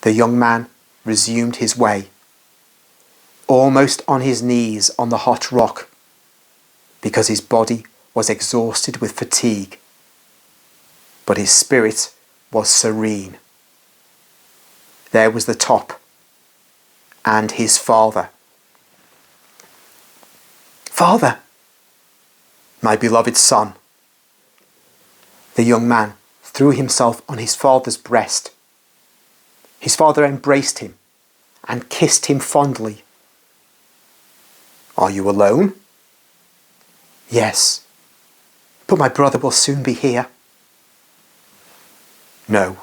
The young man resumed his way, almost on his knees on the hot rock, because his body was exhausted with fatigue, but his spirit was serene. There was the top and his father. "Father, my beloved son." The young man threw himself on his father's breast. His father embraced him and kissed him fondly. "Are you alone?" "Yes, but my brother will soon be here." "No,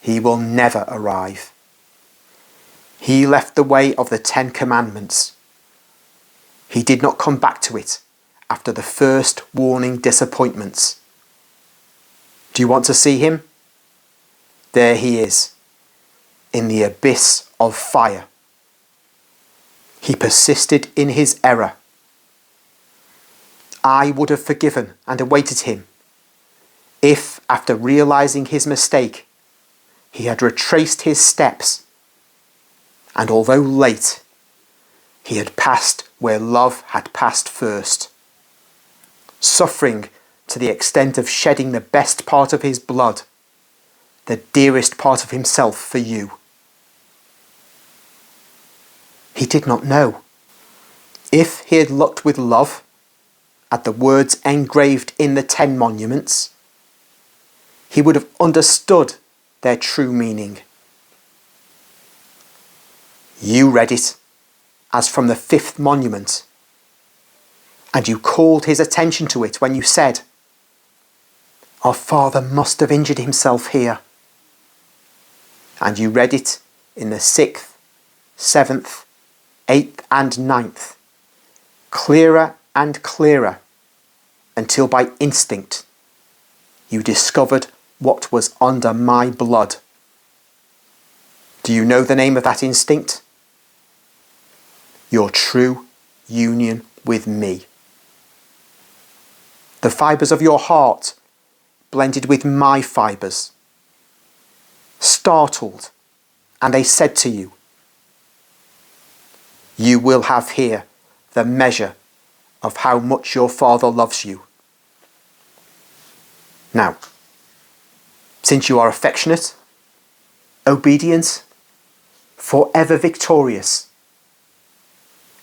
he will never arrive. He left the way of the 10 Commandments. He did not come back to it after the first warning disappointments. Do you want to see him? There he is, in the abyss of fire. He persisted in his error. I would have forgiven and awaited him if, after realizing his mistake, he had retraced his steps, and although late, he had passed where love had passed first, suffering to the extent of shedding the best part of his blood, the dearest part of himself for you. He did not know. If he had looked with love at the words engraved in the 10 monuments, he would have understood their true meaning. You read it as from the 5th monument, and you called his attention to it when you said, "Our father must have injured himself here." And you read it in the 6th, 7th, 8th and 9th, clearer and clearer, until by instinct you discovered what was under my blood. Do you know the name of that instinct? Your true union with me. The fibres of your heart blended with my fibres, startled, and they said to you, "You will have here the measure of how much your Father loves you." Now, since you are affectionate, obedient, forever victorious,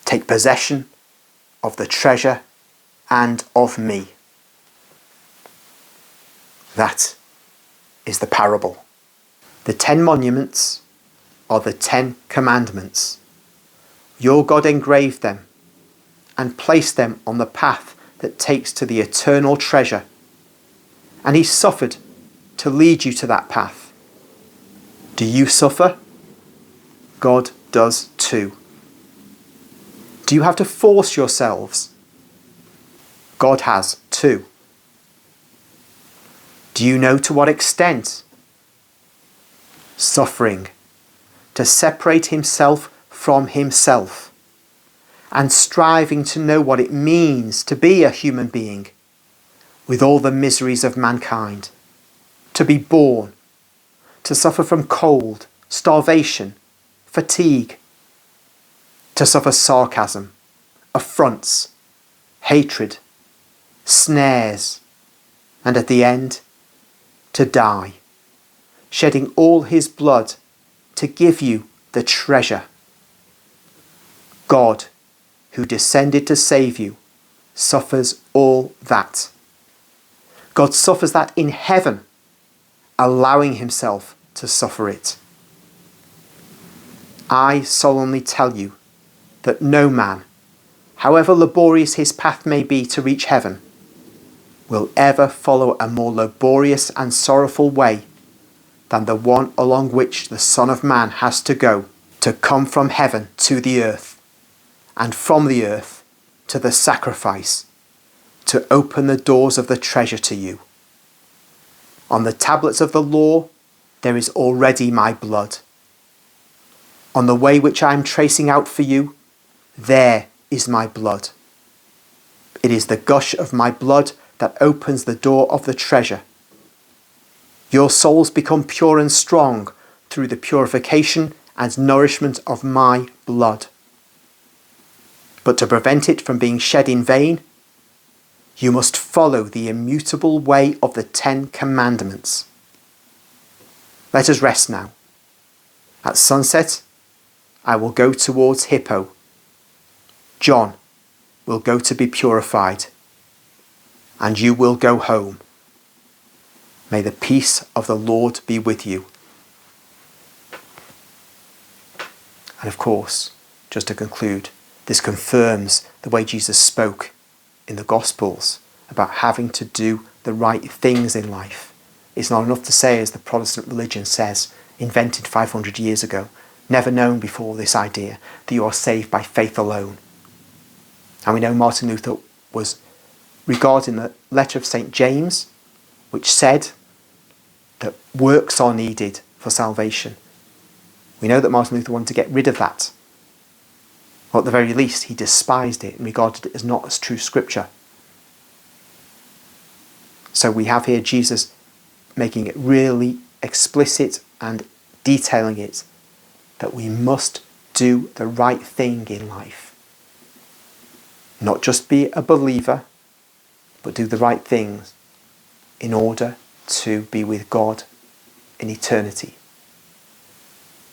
take possession of the treasure and of me. That is the parable. The 10 monuments are the 10 commandments. Your God engraved them and placed them on the path that takes to the eternal treasure. And he suffered to lead you to that path. Do you suffer? God does too. Do you have to force yourselves? God has too. Do you know to what extent? Suffering to separate himself from himself, and striving to know what it means to be a human being with all the miseries of mankind, to be born, to suffer from cold, starvation, fatigue, to suffer sarcasm, affronts, hatred, snares, and at the end, to die, shedding all his blood to give you the treasure. God, who descended to save you, suffers all that. God suffers that in heaven, allowing himself to suffer it. I solemnly tell you that no man, however laborious his path may be to reach heaven, will ever follow a more laborious and sorrowful way than the one along which the Son of Man has to go, to come from heaven to the earth, and from the earth to the sacrifice, to open the doors of the treasure to you. On the tablets of the law there is already my blood. On the way which I am tracing out for you, there is my blood. It is the gush of my blood that opens the door of the treasure. Your souls become pure and strong through the purification and nourishment of my blood. But to prevent it from being shed in vain, you must follow the immutable way of the 10 Commandments. Let us rest now. At sunset, I will go towards Hippo. John will go to be purified, and you will go home. May the peace of the Lord be with you. And of course, just to conclude, this confirms the way Jesus spoke in the Gospels about having to do the right things in life. It's not enough to say, as the Protestant religion says, invented 500 years ago, never known before this idea that you are saved by faith alone. And we know Martin Luther was regarding the letter of St. James, which said that works are needed for salvation. We know that Martin Luther wanted to get rid of that. Or at the very least, he despised it and regarded it as not as true scripture. So we have here Jesus making it really explicit and detailing it that we must do the right thing in life. Not just be a believer, but do the right things in order to be with God in eternity.